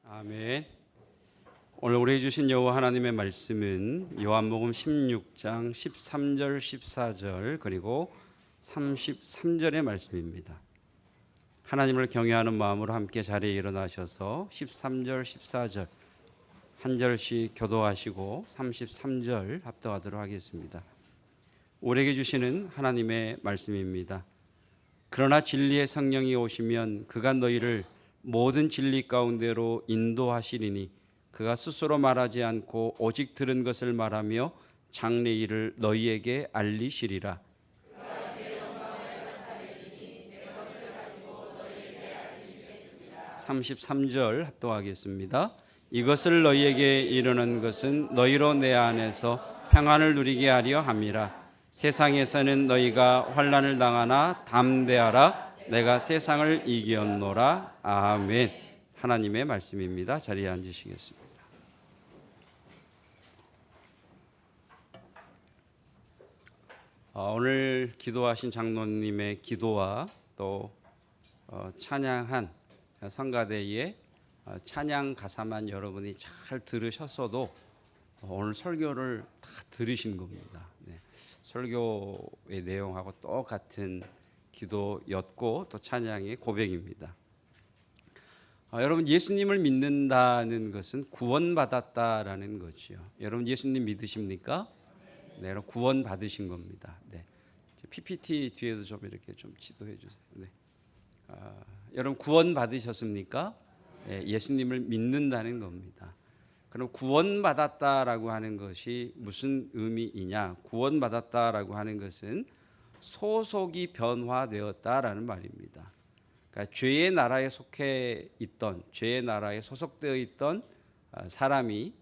아멘. 오늘 우리 주신 여호와 하나님의 말씀은 요한복음 16장 13절 14절 그리고 33절의 말씀입니다. 하나님을 경외하는 마음으로 함께 자리에 일어나셔서 13절 14절 한 절씩 교도하시고 33절 합독하도록 하겠습니다. 우리에게 주시는 하나님의 말씀입니다. 그러나 진리의 성령이 오시면 그가 너희를 모든 진리 가운데로 인도하시리니 그가 스스로 말하지 않고 오직 들은 것을 말하며 장래 일을 너희에게 알리시리라. 33절 합독하겠습니다. 이것을 너희에게 이르는 것은 너희로 내 안에서 평안을 누리게 하려 함이라. 세상에서는 너희가 환난을 당하나 담대하라. 내가 세상을 이겼노라. 아멘. 하나님의 말씀입니다. 자리에 앉으시겠습니다. 오늘 기도하신 장로님의 기도와 또 찬양한 성가대의 찬양 가사만 여러분이 잘 들으셨어도 오늘 설교를 다 들으신 겁니다. 네. 설교의 내용하고 똑같은 기도였고 또 찬양의 고백입니다. 여러분, 예수님을 믿는다는 것은 구원받았다라는 거죠. 여러분 예수님 믿으십니까? 네, 여러분 구원 받으신 겁니다. 네. PPT 뒤에도 좀 이렇게 좀 지도해 주세요. 네. 여러분 구원 받으셨습니까? 네, 예수님을 믿는다는 겁니다. 그럼 구원받았다라고 하는 것이 무슨 의미이냐? 구원받았다라고 하는 것은 소속이 변화되었다라는 말입니다. 그러니까 죄의 나라에 속해 있던, 죄의 나라에 소속되어 있던 사람이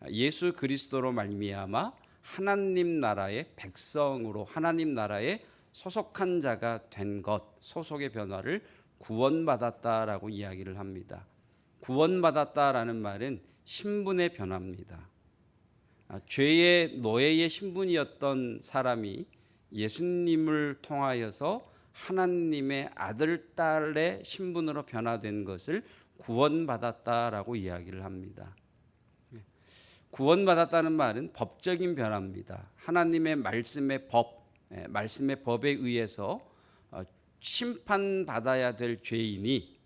예수 그리스도로 말미암아 하나님 나라의 백성으로 하나님 나라에 소속한 자가 된 것, 소속의 변화를 구원받았다라고 이야기를 합니다. 구원받았다라는 말은 신분의 변화입니다. 죄의 노예의 신분이었던 사람이 예수님을 통하여서 하나님의 아들, 딸의 신분으로 변화된 것을 구원받았다라고 이야기를 합니다. 구원받았다는 말은 법적인 변화입니다. 하나님의 말씀의 법, 말씀의 법에 의해서 심판받아야 될 죄인이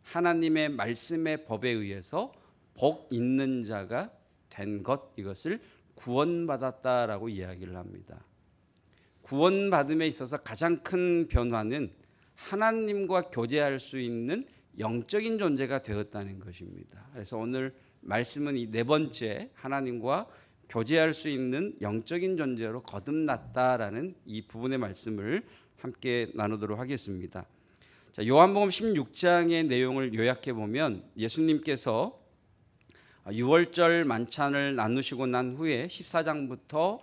하나님의 말씀의 법에 의해서 복 있는 자가 된 것, 이것을 구원받았다라고 이야기를 합니다. 구원받음에 있어서 가장 큰 변화는 하나님과 교제할 수 있는 영적인 존재가 되었다는 것입니다. 그래서 오늘 말씀은 이 네 번째, 하나님과 교제할 수 있는 영적인 존재로 거듭났다라는 이 부분의 말씀을 함께 나누도록 하겠습니다. 자, 요한복음 16장의 내용을 요약해 보면 예수님께서 유월절 만찬을 나누시고 난 후에 14장부터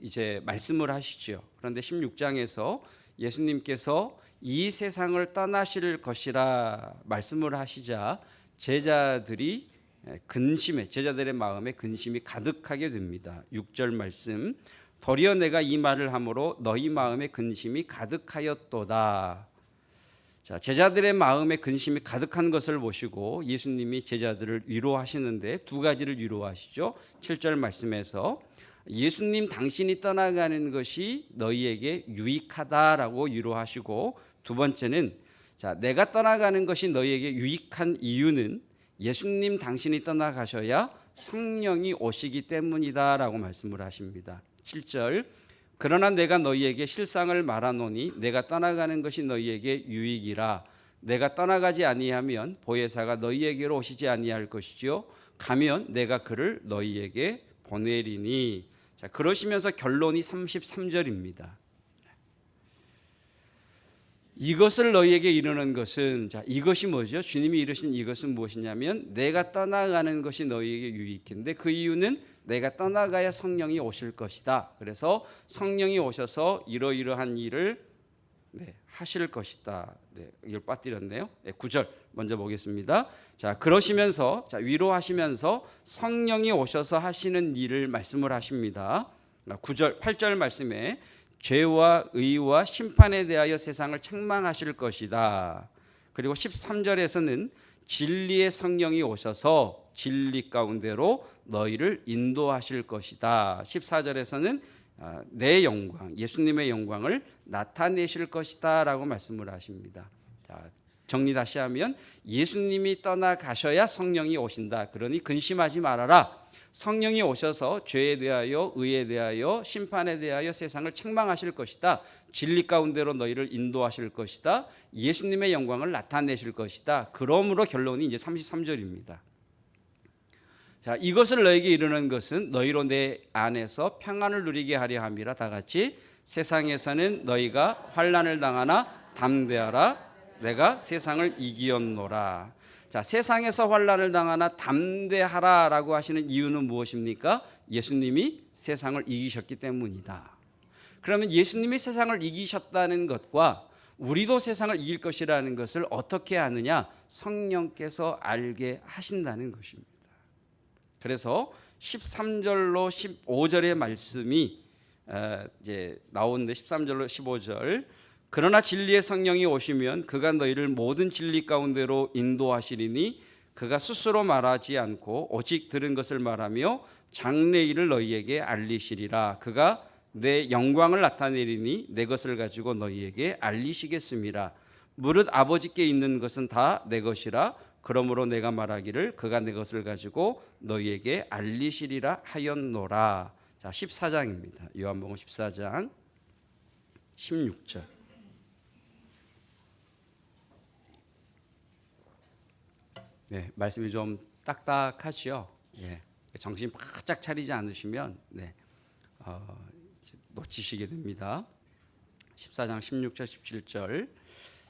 이제 말씀을 하시죠. 그런데 16장에서 예수님께서 이 세상을 떠나실 것이라 말씀을 하시자 제자들의 마음에 근심이 가득하게 됩니다. 6절 말씀, 도리어 내가 이 말을 함으로 너희 마음에 근심이 가득하였도다. 자, 제자들의 마음에 근심이 가득한 것을 보시고 예수님이 제자들을 위로하시는데 두 가지를 위로하시죠. 7절 말씀에서 예수님 당신이 떠나가는 것이 너희에게 유익하다라고 위로하시고, 두 번째는 자, 내가 떠나가는 것이 너희에게 유익한 이유는 예수님 당신이 떠나가셔야 성령이 오시기 때문이다라고 말씀을 하십니다. 7절, 그러나 내가 너희에게 실상을 말하노니 내가 떠나가는 것이 너희에게 유익이라. 내가 떠나가지 아니하면 보혜사가 너희에게로 오시지 아니할 것이죠. 가면 내가 그를 너희에게 보내리니. 자, 그러시면서 결론이 33절입니다. 이것을 너희에게 이르는 것은, 자, 이것이 뭐죠? 주님이 이르신 이것은 무엇이냐면 내가 떠나가는 것이 너희에게 유익인데 그 이유는 내가 떠나가야 성령이 오실 것이다. 그래서 성령이 오셔서 이러이러한 일을 하실 것이다. 이걸 빠뜨렸네요. 9절 먼저 보겠습니다. 자, 그러시면서, 자, 위로하시면서 성령이 오셔서 하시는 일을 말씀을 하십니다. 9절, 8절 말씀에 죄와 의와 심판에 대하여 세상을 책망하실 것이다. 그리고 13절에서는 진리의 성령이 오셔서 진리 가운데로 너희를 인도하실 것이다. 14절에서는 내 영광, 예수님의 영광을 나타내실 것이다 라고 말씀을 하십니다. 자, 정리 다시 하면 예수님이 떠나가셔야 성령이 오신다. 그러니 근심하지 말아라. 성령이 오셔서 죄에 대하여, 의에 대하여, 심판에 대하여 세상을 책망하실 것이다. 진리 가운데로 너희를 인도하실 것이다. 예수님의 영광을 나타내실 것이다. 그러므로 결론이 이제 33절입니다. 자, 이것을 너에게 이르는 것은 너희로 내 안에서 평안을 누리게 하려 함이라. 다 같이 세상에서는 너희가 환난을 당하나 담대하라. 내가 세상을 이기었노라. 자, 세상에서 환난을 당하나 담대하라라고 하시는 이유는 무엇입니까? 예수님이 세상을 이기셨기 때문이다. 그러면 예수님이 세상을 이기셨다는 것과 우리도 세상을 이길 것이라는 것을 어떻게 아느냐? 성령께서 알게 하신다는 것입니다. 그래서 13절로 15절의 말씀이 이제 나오는데 13절로 15절 그러나 진리의 성령이 오시면 그가 너희를 모든 진리 가운데로 인도하시리니 그가 스스로 말하지 않고 오직 들은 것을 말하며 장래일을 너희에게 알리시리라. 그가 내 영광을 나타내리니 내 것을 가지고 너희에게 알리시겠습니다. 무릇 아버지께 있는 것은 다 내 것이라. 그러므로 내가 말하기를 그가 내 것을 가지고 너희에게 알리시리라 하였노라. 자, 14장입니다. 요한복음 14장 16절. 네, 말씀이 좀 딱딱하죠. 예, 정신 바짝 차리지 않으시면 놓치시게 됩니다. 14장 16절 17절.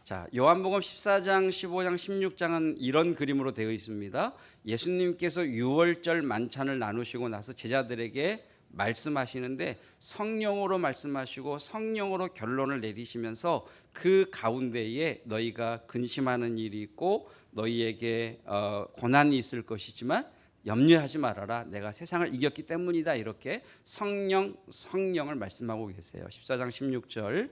자, 요한복음 14장 15장 16장은 이런 그림으로 되어 있습니다. 예수님께서 유월절 만찬을 나누시고 나서 제자들에게 말씀하시는데 성령으로 말씀하시고 성령으로 결론을 내리시면서 그 가운데에 너희가 근심하는 일이 있고 너희에게 고난이 있을 것이지만 염려하지 말아라. 내가 세상을 이겼기 때문이다. 이렇게 성령을 말씀하고 계세요. 14장 16절.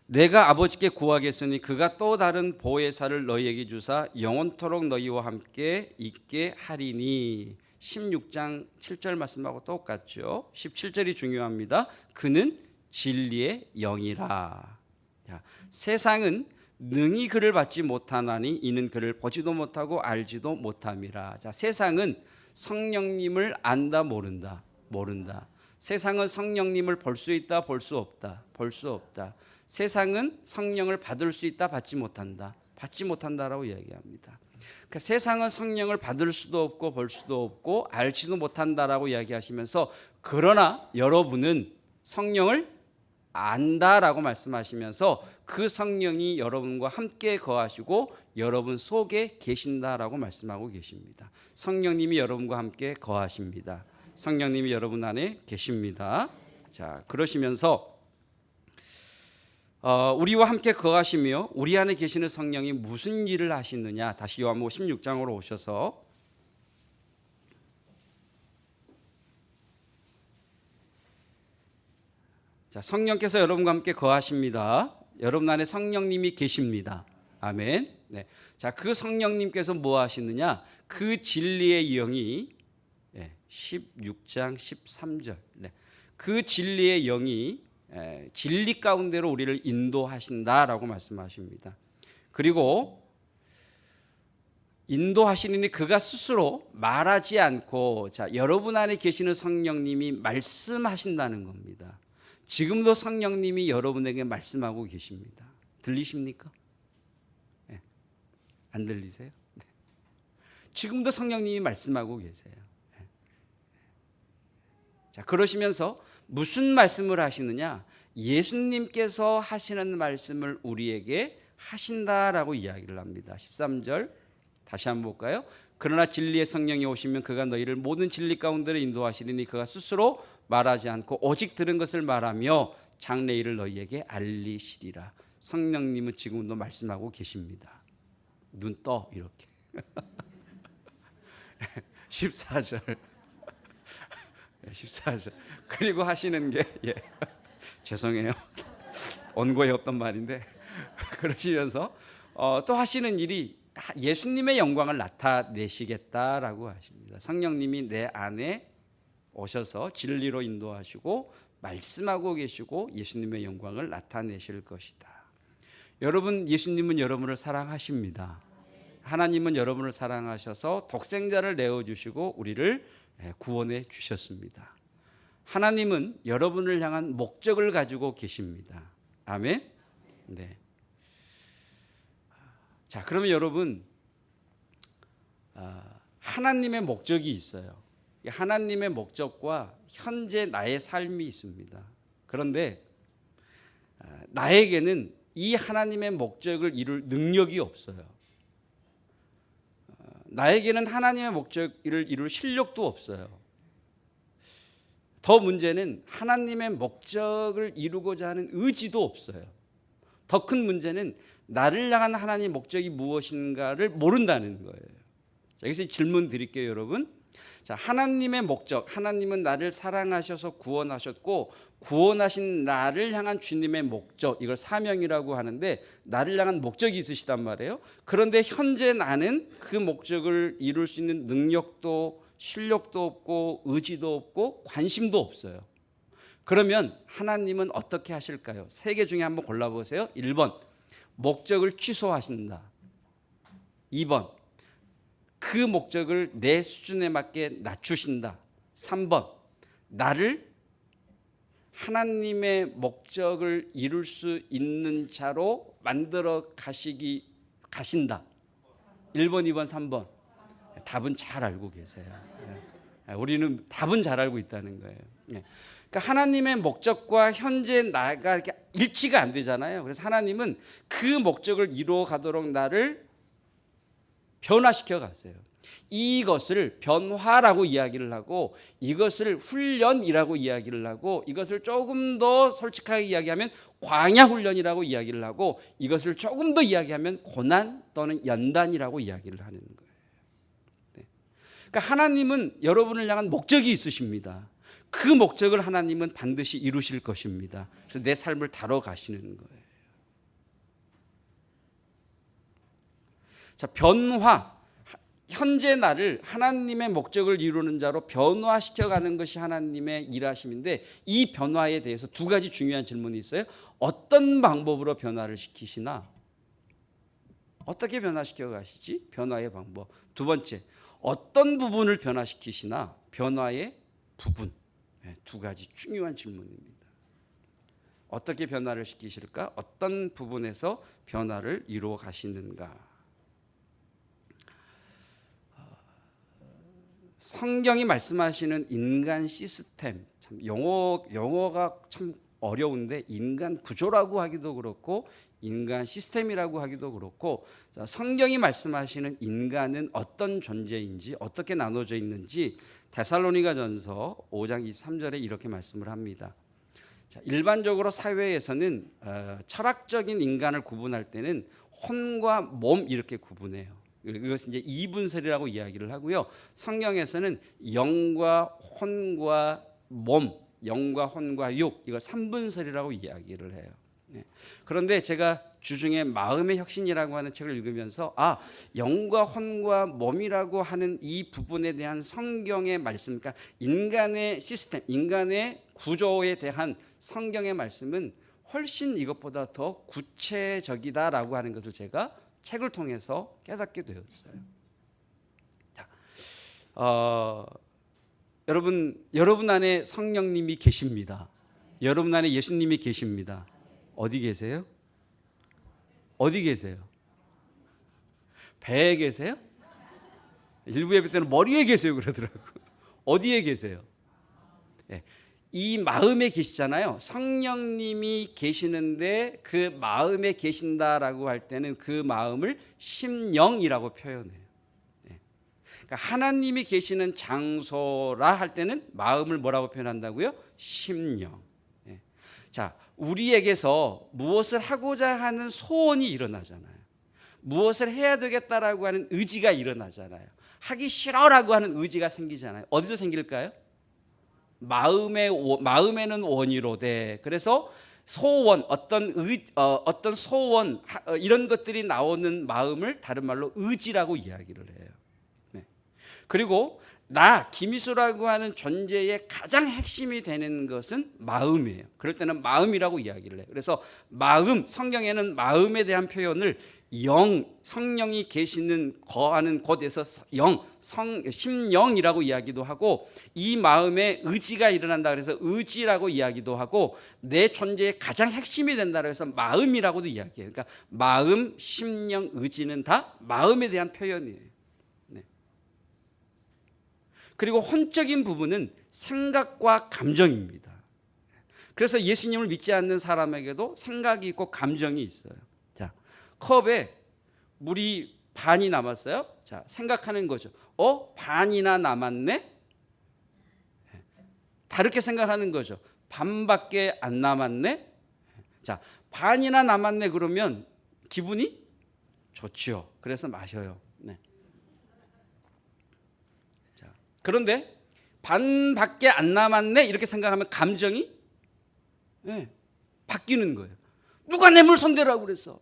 내가 아버지께 구하겠으니 그가 또 다른 보혜사를 너희에게 주사 영원토록 너희와 함께 있게 하리니. 16장 7절 말씀하고 똑같죠. 17절이 중요합니다. 그는 진리의 영이라. 자, 세상은 능히 그를 받지 못하나니 이는 그를 보지도 못하고 알지도 못함이라. 자, 세상은 성령님을 안다 모른다. 세상은 성령님을 볼 수 있다 볼 수 없다. 세상은 성령을 받을 수 있다 받지 못한다라고 이야기합니다. 그러니까 세상은 성령을 받을 수도 없고 볼 수도 없고 알지도 못한다라고 이야기하시면서 그러나 여러분은 성령을 안다라고 말씀하시면서 그 성령이 여러분과 함께 거하시고 여러분 속에 계신다라고 말씀하고 계십니다. 성령님이 여러분과 함께 거하십니다. 성령님이 여러분 안에 계십니다. 자, 그러시면서 우리와 함께 거하시며 우리 안에 계시는 성령이 무슨 일을 하시느냐. 다시 요한복음 16장으로 오셔서 자, 성령께서 여러분과 함께 거하십니다. 여러분 안에 성령님이 계십니다. 아멘. 네. 자, 그 성령님께서 뭐 하시느냐? 그 진리의 영이 16장 13절. 네. 그 진리의 영이 진리 가운데로 우리를 인도하신다라고 말씀하십니다. 그리고 인도하시니 그가 스스로 말하지 않고 자, 여러분 안에 계시는 성령님이 말씀하신다는 겁니다. 지금도 성령님이 여러분에게 말씀하고 계십니다. 들리십니까? 네. 안 들리세요? 네. 지금도 성령님이 말씀하고 계세요. 네. 자, 그러시면서 무슨 말씀을 하시느냐? 예수님께서 하시는 말씀을 우리에게 하신다라고 이야기를 합니다. 13절 다시 한번 볼까요? 그러나 진리의 성령이 오시면 그가 너희를 모든 진리 가운데로 인도하시리니 그가 스스로 말하지 않고 오직 들은 것을 말하며 장래일을 너희에게 알리시리라. 성령님은 지금도 말씀하고 계십니다. 눈 떠 이렇게. 14절. 14절. 그리고 하시는 게 죄송해요. 원고에 없던 말인데 그러시면서 또 하시는 일이 예수님의 영광을 나타내시겠다라고 하십니다. 성령님이 내 안에 오셔서 진리로 인도하시고 말씀하고 계시고 예수님의 영광을 나타내실 것이다. 여러분, 예수님은 여러분을 사랑하십니다. 하나님은 여러분을 사랑하셔서 독생자를 내어주시고 우리를 구원해 주셨습니다. 하나님은 여러분을 향한 목적을 가지고 계십니다. 아멘. 네. 자, 그러면 여러분, 하나님의 목적이 있어요. 하나님의 목적과 현재 나의 삶이 있습니다. 그런데 나에게는 이 하나님의 목적을 이룰 능력이 없어요. 나에게는 하나님의 목적을 이룰 실력도 없어요. 더 문제는 하나님의 목적을 이루고자 하는 의지도 없어요. 더 큰 문제는 나를 향한 하나님의 목적이 무엇인가를 모른다는 거예요. 여기서 질문 드릴게요, 여러분. 자, 하나님의 목적, 하나님은 나를 사랑하셔서 구원하셨고 구원하신 나를 향한 주님의 목적, 이걸 사명이라고 하는데 나를 향한 목적이 있으시단 말이에요. 그런데 현재 나는 그 목적을 이룰 수 있는 능력도 실력도 없고 의지도 없고 관심도 없어요. 그러면 하나님은 어떻게 하실까요? 세 개 중에 한번 골라보세요. 1번, 목적을 취소하신다. 2번, 그 목적을 내 수준에 맞게 낮추신다. 3번, 나를 하나님의 목적을 이룰 수 있는 자로 만들어 가신다. 1번, 2번, 3번. 답은 잘 알고 계세요. 우리는 답은 잘 알고 있다는 거예요. 그러니까 하나님의 목적과 현재 나가 이렇게 일치가 안 되잖아요. 그래서 하나님은 그 목적을 이루어 가도록 나를 변화시켜 가세요. 이것을 변화라고 이야기를 하고 이것을 훈련이라고 이야기를 하고 이것을 조금 더 솔직하게 이야기하면 광야 훈련이라고 이야기를 하고 이것을 조금 더 이야기하면 고난 또는 연단이라고 이야기를 하는 거예요. 그러니까 하나님은 여러분을 향한 목적이 있으십니다. 그 목적을 하나님은 반드시 이루실 것입니다. 그래서 내 삶을 다뤄 가시는 거예요. 자, 변화. 현재 나를 하나님의 목적을 이루는 자로 변화시켜 가는 것이 하나님의 일하심인데 이 변화에 대해서 두 가지 중요한 질문이 있어요. 어떤 방법으로 변화를 시키시나? 어떻게 변화시켜 가시지? 변화의 방법. 두 번째, 어떤 부분을 변화시키시나? 변화의 부분. 두 가지 중요한 질문입니다. 어떻게 변화를 시키실까? 어떤 부분에서 변화를 이루어 가시는가? 성경이 말씀하시는 인간 시스템, 참 영어가 참 어려운데 인간 구조라고 하기도 그렇고 인간 시스템이라고 하기도 그렇고 성경이 말씀하시는 인간은 어떤 존재인지 어떻게 나눠져 있는지 데살로니가전서 5장 23절에 이렇게 말씀을 합니다. 자, 일반적으로 사회에서는 철학적인 인간을 구분할 때는 혼과 몸 이렇게 구분해요. 이것은 이제 이분설이라고 이야기를 하고요. 성경에서는 영과 혼과 몸, 영과 혼과 육 이걸 삼분설이라고 이야기를 해요. 그런데 제가 주중에 마음의 혁신이라고 하는 책을 읽으면서 영과 혼과 몸이라고 하는 이 부분에 대한 성경의 말씀, 그러니까 인간의 시스템, 인간의 구조에 대한 성경의 말씀은 훨씬 이것보다 더 구체적이다라고 하는 것을 제가 책을 통해서 깨닫게 되었어요. 자, 여러분 안에 성령님이 계십니다. 여러분 안에 예수님이 계십니다. 어디 계세요? 어디 계세요? 배에 계세요? 일부 예배 때는 머리에 계세요 그러더라고요. 어디에 계세요? 네. 이 마음에 계시잖아요. 성령님이 계시는데 그 마음에 계신다라고 할 때는 그 마음을 심령이라고 표현해요. 네. 그러니까 하나님이 계시는 장소라 할 때는 마음을 뭐라고 표현한다고요? 심령. 네. 자, 우리에게서 무엇을 하고자 하는 소원이 일어나잖아요. 무엇을 해야 되겠다라고 하는 의지가 일어나잖아요. 하기 싫어라고 하는 의지가 생기잖아요. 어디서 생길까요? 마음에는 원이로되. 그래서 소원, 어떤 소원 이런 것들이 나오는 마음을 다른 말로 의지라고 이야기를 해요. 네. 그리고 나 김희수라고 하는 존재의 가장 핵심이 되는 것은 마음이에요. 그럴 때는 마음이라고 이야기를 해요. 그래서 마음, 성경에는 마음에 대한 표현을 성령이 계시는 거하는 곳에서 심령이라고 이야기도 하고, 이 마음에 의지가 일어난다 그래서 의지라고 이야기도 하고, 내 존재의 가장 핵심이 된다 그래서 마음이라고도 이야기해요. 그러니까 마음, 심령, 의지는 다 마음에 대한 표현이에요. 네. 그리고 혼적인 부분은 생각과 감정입니다. 그래서 예수님을 믿지 않는 사람에게도 생각이 있고 감정이 있어요. 자, 컵에 물이 반이 남았어요. 자, 생각하는 거죠. 반이나 남았네? 다르게 생각하는 거죠. 반밖에 안 남았네? 자, 반이나 남았네 그러면 기분이 좋지요. 그래서 마셔요. 네. 자, 그런데 반밖에 안 남았네 이렇게 생각하면 감정이 바뀌는 거예요. 누가 내 물 손대라고 그랬어?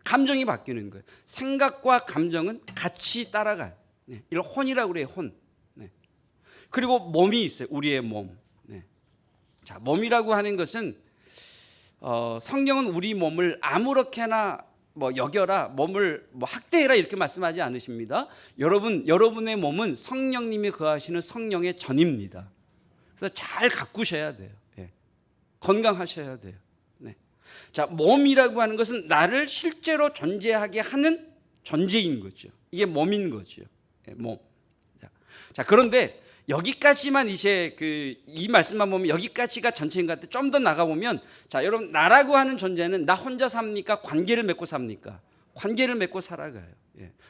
감정이 바뀌는 거예요. 생각과 감정은 같이 따라가요. 이걸 혼이라고 그래요. 혼. 그리고 몸이 있어요. 우리의 몸. 자, 몸이라고 하는 것은 성경은 우리 몸을 아무렇게나 여겨라, 몸을 학대해라 이렇게 말씀하지 않으십니다. 여러분의 몸은 성령님이 거하시는 성령의 전입니다. 그래서 잘 가꾸셔야 돼요. 건강하셔야 돼요. 자, 몸이라고 하는 것은 나를 실제로 존재하게 하는 존재인 거죠. 이게 몸인 거죠. 몸. 자, 그런데 여기까지만 이제 이 말씀만 보면 여기까지가 전체인 것 같아요. 좀 더 나가 보면, 자, 여러분, 나라고 하는 존재는 나 혼자 삽니까? 관계를 맺고 삽니까? 관계를 맺고 살아가요.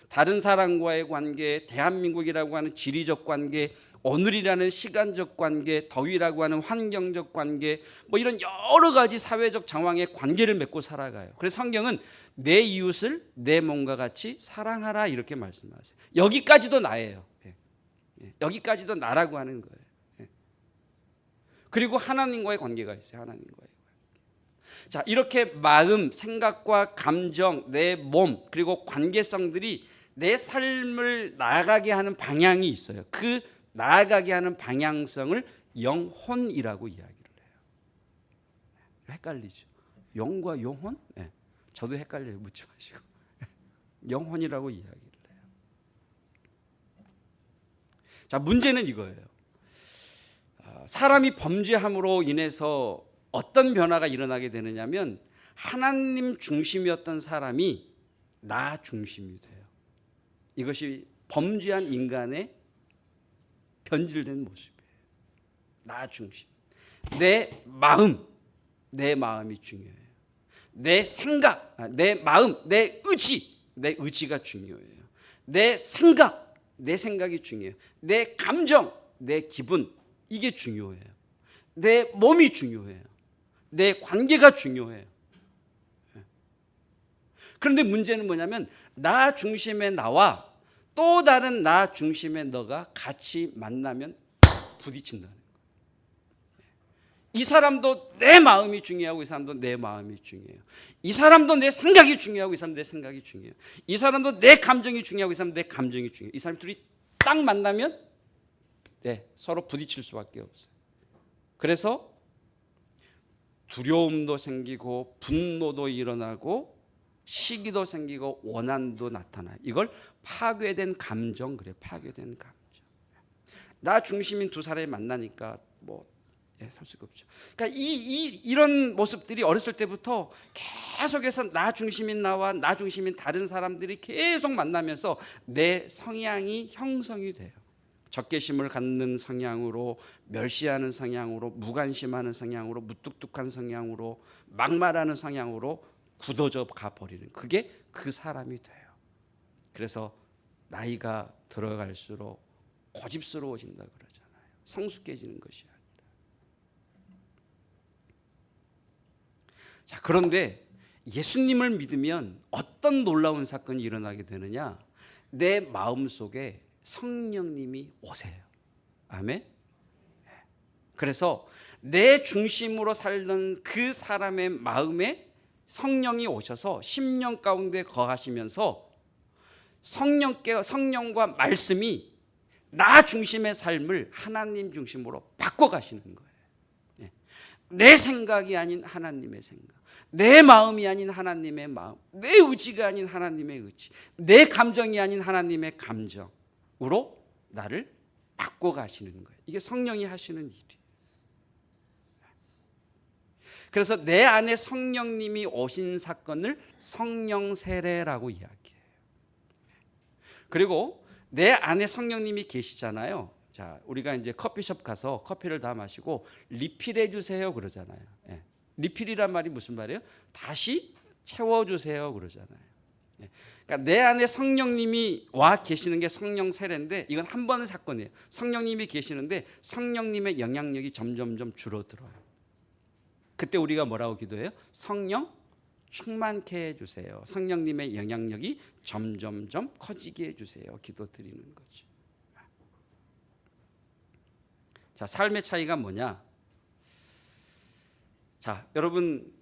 다른 사람과의 관계, 대한민국이라고 하는 지리적 관계, 오늘이라는 시간적 관계, 더위라고 하는 환경적 관계, 이런 여러 가지 사회적 상황의 관계를 맺고 살아가요. 그래서 성경은 내 이웃을 내 몸과 같이 사랑하라 이렇게 말씀하세요. 여기까지도 나예요. 여기까지도 나라고 하는 거예요. 그리고 하나님과의 관계가 있어요. 하나님과의 관계. 자, 이렇게 마음, 생각과 감정, 내 몸, 그리고 관계성들이 내 삶을 나아가게 하는 방향이 있어요. 그 나아가게 하는 방향성을 영혼이라고 이야기를 해요. 헷갈리죠? 영과 영혼? 저도 헷갈려요. 묻지 마시고. 영혼이라고 이야기를 해요. 자, 문제는 이거예요. 사람이 범죄함으로 인해서 어떤 변화가 일어나게 되느냐면, 하나님 중심이었던 사람이 나 중심이 돼요. 이것이 범죄한 인간의 변질된 모습이에요. 나 중심. 내 마음이 중요해요. 내 생각, 내 마음, 내 의지가 중요해요. 내 생각이 중요해요. 내 감정, 내 기분, 이게 중요해요. 내 몸이 중요해요. 내 관계가 중요해요. 그런데 문제는 뭐냐면, 나 중심의 나와 또 다른 나 중심의 너가 같이 만나면 부딪힌다는 거예요. 이 사람도 내 마음이 중요하고 이 사람도 내 마음이 중요해요. 이 사람도 내 생각이 중요하고 이 사람도 내 생각이 중요해요. 이 사람도 내 감정이 중요하고 이 사람도 내 감정이 중요해요. 이 사람 둘이 딱 만나면 서로 부딪힐 수밖에 없어요. 그래서 두려움도 생기고 분노도 일어나고 시기도 생기고 원한도 나타나요. 이걸 파괴된 감정 그래요. 파괴된 감정. 나 중심인 두 사람이 만나니까 설 수가 없죠. 그러니까 이런 모습들이 어렸을 때부터 계속해서 나 중심인 나와 나 중심인 다른 사람들이 계속 만나면서 내 성향이 형성이 돼요. 적개심을 갖는 성향으로, 멸시하는 성향으로, 무관심하는 성향으로, 무뚝뚝한 성향으로, 막말하는 성향으로 굳어져 가버리는, 그게 그 사람이 돼요. 그래서 나이가 들어갈수록 고집스러워진다 그러잖아요. 성숙해지는 것이 아니라. 자, 그런데 예수님을 믿으면 어떤 놀라운 사건이 일어나게 되느냐? 내 마음속에 성령님이 오세요. 아멘. 그래서 내 중심으로 살던 그 사람의 마음에 성령이 오셔서 심령 가운데 거하시면서 성령과 말씀이 나 중심의 삶을 하나님 중심으로 바꿔가시는 거예요. 내 생각이 아닌 하나님의 생각, 내 마음이 아닌 하나님의 마음, 내 의지가 아닌 하나님의 의지, 내 감정이 아닌 하나님의 감정으로 나를 바꿔가시는 거예요. 이게 성령이 하시는 일이에요. 그래서 내 안에 성령님이 오신 사건을 성령 세례라고 이야기해요. 그리고 내 안에 성령님이 계시잖아요. 자, 우리가 이제 커피숍 가서 커피를 다 마시고 리필해 주세요 그러잖아요. 리필이란 말이 무슨 말이에요? 다시 채워 주세요 그러잖아요. 그러니까 내 안에 성령님이 와 계시는 게 성령 세례인데, 이건 한 번의 사건이에요. 성령님이 계시는데 성령님의 영향력이 점점점 줄어들어요. 그때 우리가 뭐라고 기도해요? 성령 충만케 해주세요. 성령님의 영향력이 점점점 커지게 해주세요. 기도드리는 거죠. 자, 삶의 차이가 뭐냐? 자, 여러분,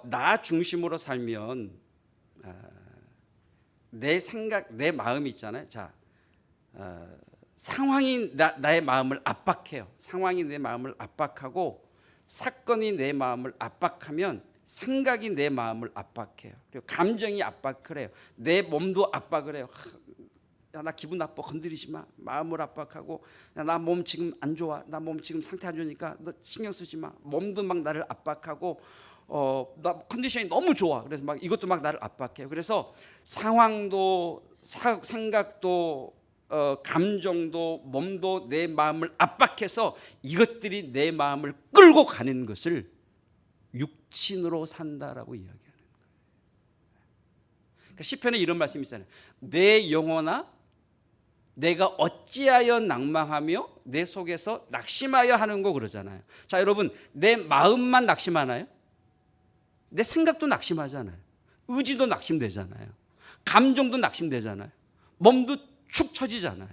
나 중심으로 살면 내 생각, 내 마음이 있잖아요. 자, 상황이 나의 마음을 압박해요. 상황이 내 마음을 압박하고 사건이 내 마음을 압박하면 생각이 내 마음을 압박해요. 그리고 감정이 압박을 해요. 내 몸도 압박을 해요. 야, 나 기분 나빠, 건드리지 마. 마음을 압박하고, 나 몸 지금 안 좋아, 나 몸 지금 상태 안 좋으니까 너 신경 쓰지 마. 몸도 막 나를 압박하고, 나 컨디션이 너무 좋아. 그래서 막 이것도 막 나를 압박해요. 그래서 상황도 생각도 감정도 몸도 내 마음을 압박해서 이것들이 내 마음을 끌고 가는 것을 육신으로 산다라고 이야기하는 거예요. 그러니까 시편에 이런 말씀이 있잖아요. 내 영혼아, 내가 어찌하여 낭망하며 내 속에서 낙심하여 하는 거 그러잖아요. 자, 여러분, 내 마음만 낙심하나요? 내 생각도 낙심하잖아요. 의지도 낙심되잖아요. 감정도 낙심되잖아요. 몸도 축 처지잖아요.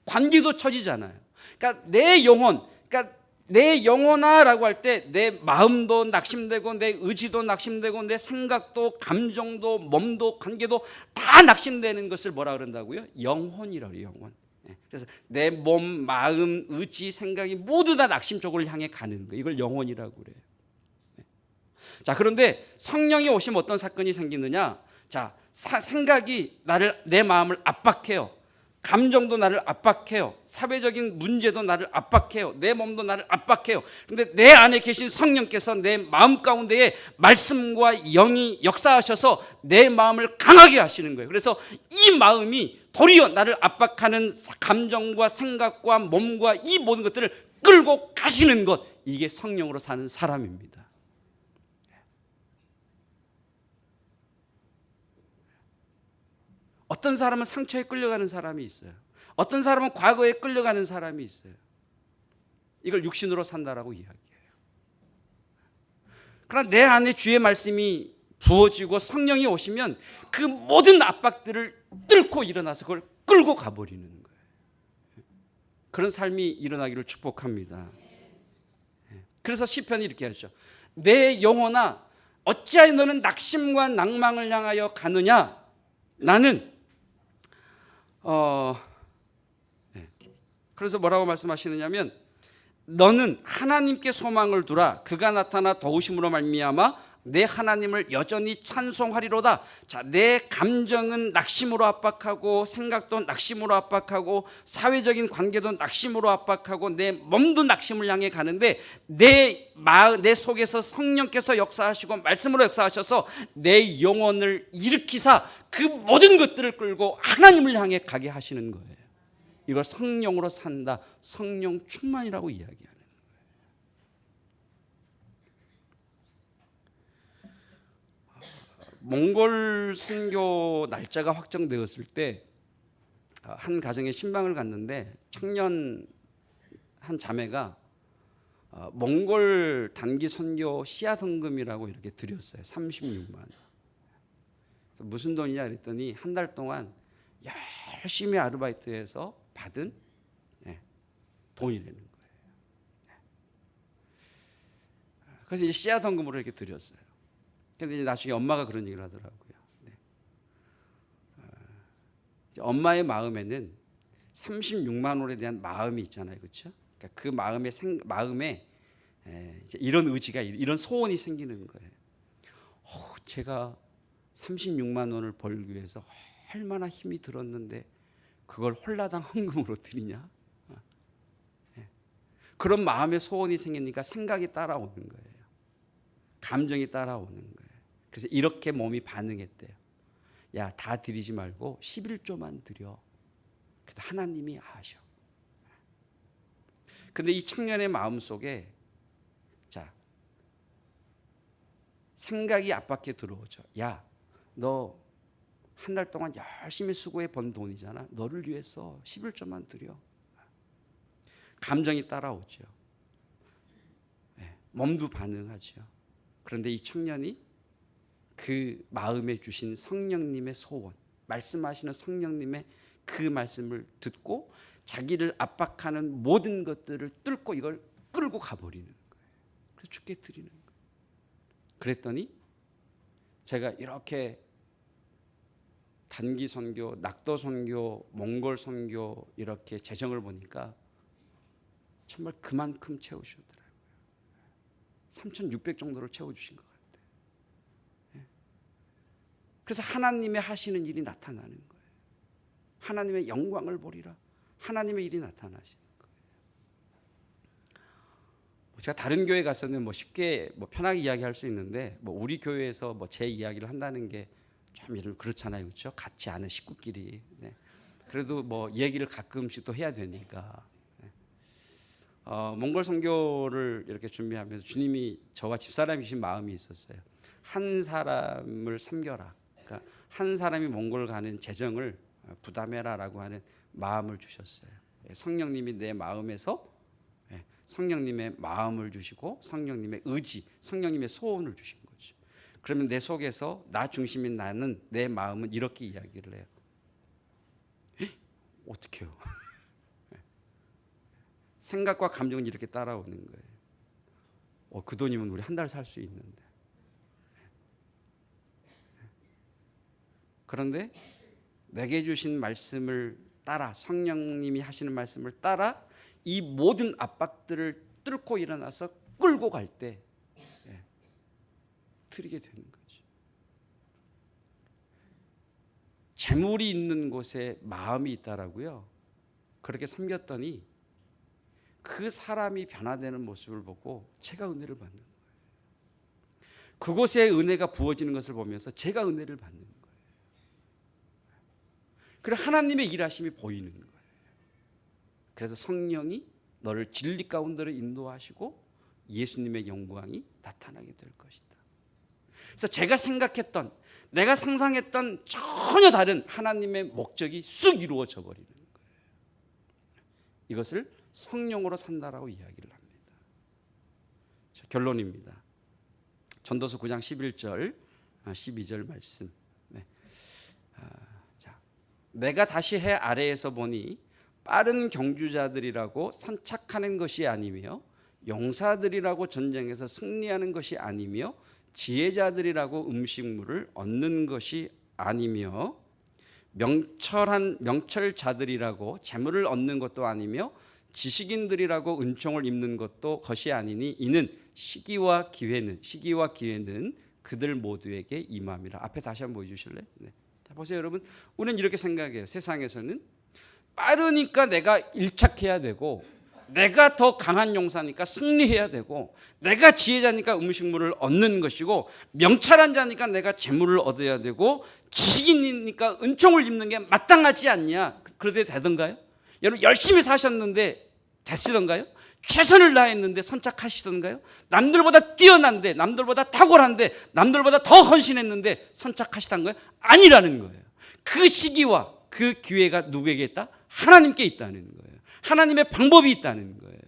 관계도 처지잖아요. 그러니까 내 영혼, 그러니까 내 영혼아라고 할 때 내 마음도 낙심되고 내 의지도 낙심되고 내 생각도 감정도 몸도 관계도 다 낙심되는 것을 뭐라 그런다고요? 영혼이라고 해요. 영혼. 그래서 내 몸, 마음, 의지, 생각이 모두 다 낙심 쪽으로 향해 가는 거예요. 이걸 영혼이라고 그래요. 자, 그런데 성령이 오시면 어떤 사건이 생기느냐? 자, 생각이 내 마음을 압박해요. 감정도 나를 압박해요. 사회적인 문제도 나를 압박해요. 내 몸도 나를 압박해요. 그런데 내 안에 계신 성령께서 내 마음 가운데에 말씀과 영이 역사하셔서 내 마음을 강하게 하시는 거예요. 그래서 이 마음이 도리어 나를 압박하는 감정과 생각과 몸과 이 모든 것들을 끌고 가시는 것, 이게 성령으로 사는 사람입니다. 어떤 사람은 상처에 끌려가는 사람이 있어요. 어떤 사람은 과거에 끌려가는 사람이 있어요. 이걸 육신으로 산다라고 이야기해요. 그러나 내 안에 주의 말씀이 부어지고 성령이 오시면 그 모든 압박들을 뚫고 일어나서 그걸 끌고 가버리는 거예요. 그런 삶이 일어나기를 축복합니다. 그래서 시편이 이렇게 하죠. 내 영혼아, 어찌하여 너는 낙심과 낭망을 향하여 가느냐? 나는 그래서 뭐라고 말씀하시느냐면, 너는 하나님께 소망을 두라. 그가 나타나 도우심으로 말미암아 내 하나님을 여전히 찬송하리로다. 자, 내 감정은 낙심으로 압박하고 생각도 낙심으로 압박하고 사회적인 관계도 낙심으로 압박하고 내 몸도 낙심을 향해 가는데 내 속에서 성령께서 역사하시고 말씀으로 역사하셔서 내 영혼을 일으키사 그 모든 것들을 끌고 하나님을 향해 가게 하시는 거예요. 이걸 성령으로 산다, 성령 충만이라고 이야기합니다. 몽골 선교 날짜가 확정되었을 때 한 가정에 신방을 갔는데 청년 한 자매가 몽골 단기 선교 씨앗 헌금이라고 이렇게 드렸어요. 36만 원. 무슨 돈이냐 그랬더니 한 달 동안 열심히 아르바이트해서 받은 돈이라는 거예요. 그래서 이제 씨앗 헌금으로 이렇게 드렸어요. 근데 이제 나중에 엄마가 그런 얘기를 하더라고요. 네. 엄마의 마음에는 36만 원에 대한 마음이 있잖아요, 그렇죠? 그러니까 그 마음에 이제 이런 의지가, 이런 소원이 생기는 거예요. 제가 36만 원을 벌기 위해서 얼마나 힘이 들었는데 그걸 홀라당 헌금으로 드리냐? 그런 마음의 소원이 생기니까 생각이 따라오는 거예요. 감정이 따라오는 거예요. 그래서 이렇게 몸이 반응했대요. 야, 다 드리지 말고 11조만 드려. 그래서 하나님이 아셔. 근데 이 청년의 마음속에 생각이 앞밖에 들어오죠. 야, 너 한 달 동안 열심히 수고해 번 돈이잖아. 너를 위해서 11조만 드려. 감정이 따라오죠. 몸도 반응하죠. 그런데 이 청년이 그 마음에 주신 성령님의 소원, 말씀하시는 성령님의 그 말씀을 듣고 자기를 압박하는 모든 것들을 뚫고 이걸 끌고 가버리는 거예요. 그래서 주께 드리는 거예요. 그랬더니 제가 이렇게 단기 선교, 낙도 선교, 몽골 선교 이렇게 재정을 보니까 정말 그만큼 채우시더라고요. 3,600 정도를 채워주신 것 같아요. 그래서 하나님의 하시는 일이 나타나는 거예요. 하나님의 영광을 보리라. 하나님의 일이 나타나시는 거예요. 제가 다른 교회 가서는 쉽게 편하게 이야기할 수 있는데 우리 교회에서 제 이야기를 한다는 게 좀 그렇잖아요, 그렇죠? 같지 않은 식구끼리. 네. 그래도 얘기를 가끔씩 또 해야 되니까. 몽골 선교를 이렇게 준비하면서 주님이 저와 집사람이신 마음이 있었어요. 한 사람을 섬겨라. 그러니까 한 사람이 몽골 가는 재정을 부담해라라고 하는 마음을 주셨어요. 성령님이 내 마음에서 성령님의 마음을 주시고 성령님의 의지, 성령님의 소원을 주신 거죠. 그러면 내 속에서 나 중심인 나는, 내 마음은 이렇게 이야기를 해요. 어떡해요? 생각과 감정은 이렇게 따라오는 거예요. 그 돈이면 우리 한 달 살 수 있는데. 그런데 내게 주신 말씀을 따라, 성령님이 하시는 말씀을 따라 이 모든 압박들을 뚫고 일어나서 끌고 갈 때 드리게 되는 거죠. 재물이 있는 곳에 마음이 있다라고요. 그렇게 섬겼더니 그 사람이 변화되는 모습을 보고 제가 은혜를 받는 거예요. 그곳에 은혜가 부어지는 것을 보면서 제가 은혜를 받는 거예요. 그리고 하나님의 일하심이 보이는 거예요. 그래서 성령이 너를 진리 가운데로 인도하시고 예수님의 영광이 나타나게 될 것이다. 그래서 제가 생각했던, 내가 상상했던 전혀 다른 하나님의 목적이 쑥 이루어져 버리는 거예요. 이것을 성령으로 산다라고 이야기를 합니다. 자, 결론입니다. 전도서 9장 11절 12절 말씀. 자, 내가 다시 해 아래에서 보니 빠른 경주자들이라고 선착하는 것이 아니며 용사들이라고 전쟁에서 승리하는 것이 아니며 지혜자들이라고 음식물을 얻는 것이 아니며 명철자들이라고 재물을 얻는 것도 아니며 지식인들이라고 은총을 입는 것이 아니니 이는 시기와 기회는 그들 모두에게 임함이라. 앞에 다시 한번 보여주실래요? 네. 보세요, 여러분. 우리는 이렇게 생각해요. 세상에서는 빠르니까 내가 일착해야 되고, 내가 더 강한 용사니까 승리해야 되고, 내가 지혜자니까 음식물을 얻는 것이고, 명철한 자니까 내가 재물을 얻어야 되고, 지식인이니까 은총을 입는 게 마땅하지 않냐? 그래도 되던가요? 여러분 열심히 사셨는데 됐으던가요? 최선을 다했는데 선착하시던가요? 남들보다 뛰어난데, 남들보다 탁월한데, 남들보다 더 헌신했는데 선착하시던가요? 아니라는 거예요. 그 시기와 그 기회가 누구에게 있다? 하나님께 있다는 거예요. 하나님의 방법이 있다는 거예요.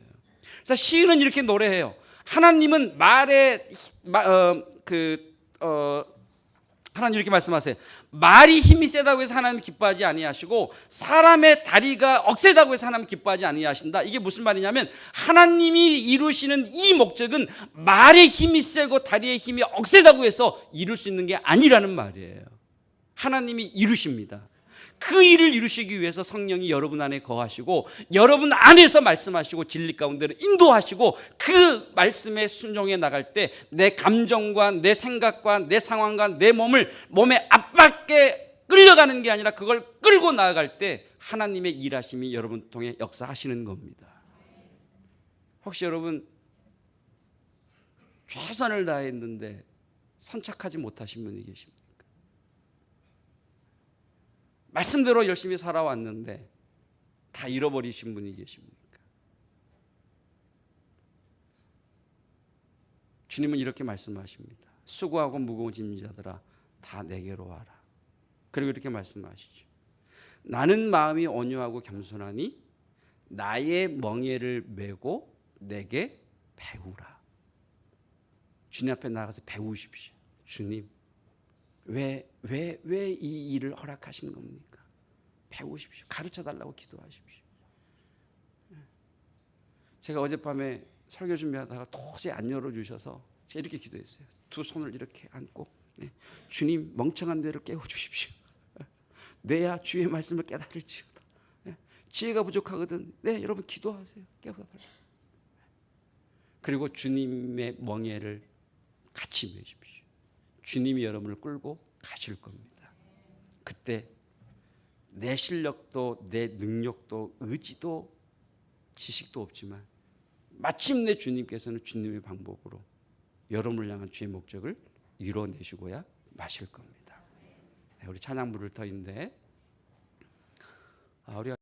그래서 시인은 이렇게 노래해요. 하나님은 하나님 이렇게 말씀하세요. 말이 힘이 세다고 해서 하나님 기뻐하지 아니하시고 사람의 다리가 억세다고 해서 하나님 기뻐하지 아니하신다. 이게 무슨 말이냐면 하나님이 이루시는 이 목적은 말의 힘이 세고 다리의 힘이 억세다고 해서 이룰 수 있는 게 아니라는 말이에요. 하나님이 이루십니다. 그 일을 이루시기 위해서 성령이 여러분 안에 거하시고 여러분 안에서 말씀하시고 진리 가운데로 인도하시고 그 말씀에 순종해 나갈 때 내 감정과 내 생각과 내 상황과 내 몸에 압박에 끌려가는 게 아니라 그걸 끌고 나아갈 때 하나님의 일하심이 여러분 통해 역사하시는 겁니다. 혹시 여러분 최선을 다했는데 선착하지 못하신 분이 계십니까? 말씀대로 열심히 살아왔는데 다 잃어버리신 분이 계십니까? 주님은 이렇게 말씀하십니다. 수고하고 무거운 짐진 자들아 다 내게로 와라. 그리고 이렇게 말씀하시죠. 나는 마음이 온유하고 겸손하니 나의 멍에를 메고 내게 배우라. 주님 앞에 나가서 배우십시오. 주님 왜 이 일을 허락하시는 겁니까? 배우십시오. 가르쳐 달라고 기도하십시오. 제가 어젯밤에 설교 준비하다가 도저히 안 열어주셔서 제가 이렇게 기도했어요. 두 손을 이렇게 안고 주님 멍청한 뇌를 깨워주십시오. 뇌야 주의 말씀을 깨달을지어다. 지혜가 부족하거든. 네, 여러분 기도하세요. 깨워달라고. 그리고 주님의 멍에를 같이 메십시오. 주님이 여러분을 끌고 가실 겁니다. 그때 내 실력도 내 능력도 의지도 지식도 없지만 마침내 주님께서는 주님의 방법으로 여러분을 향한 주의 목적을 이뤄내시고야 마실 겁니다. 우리 찬양 부를 터인데 우리가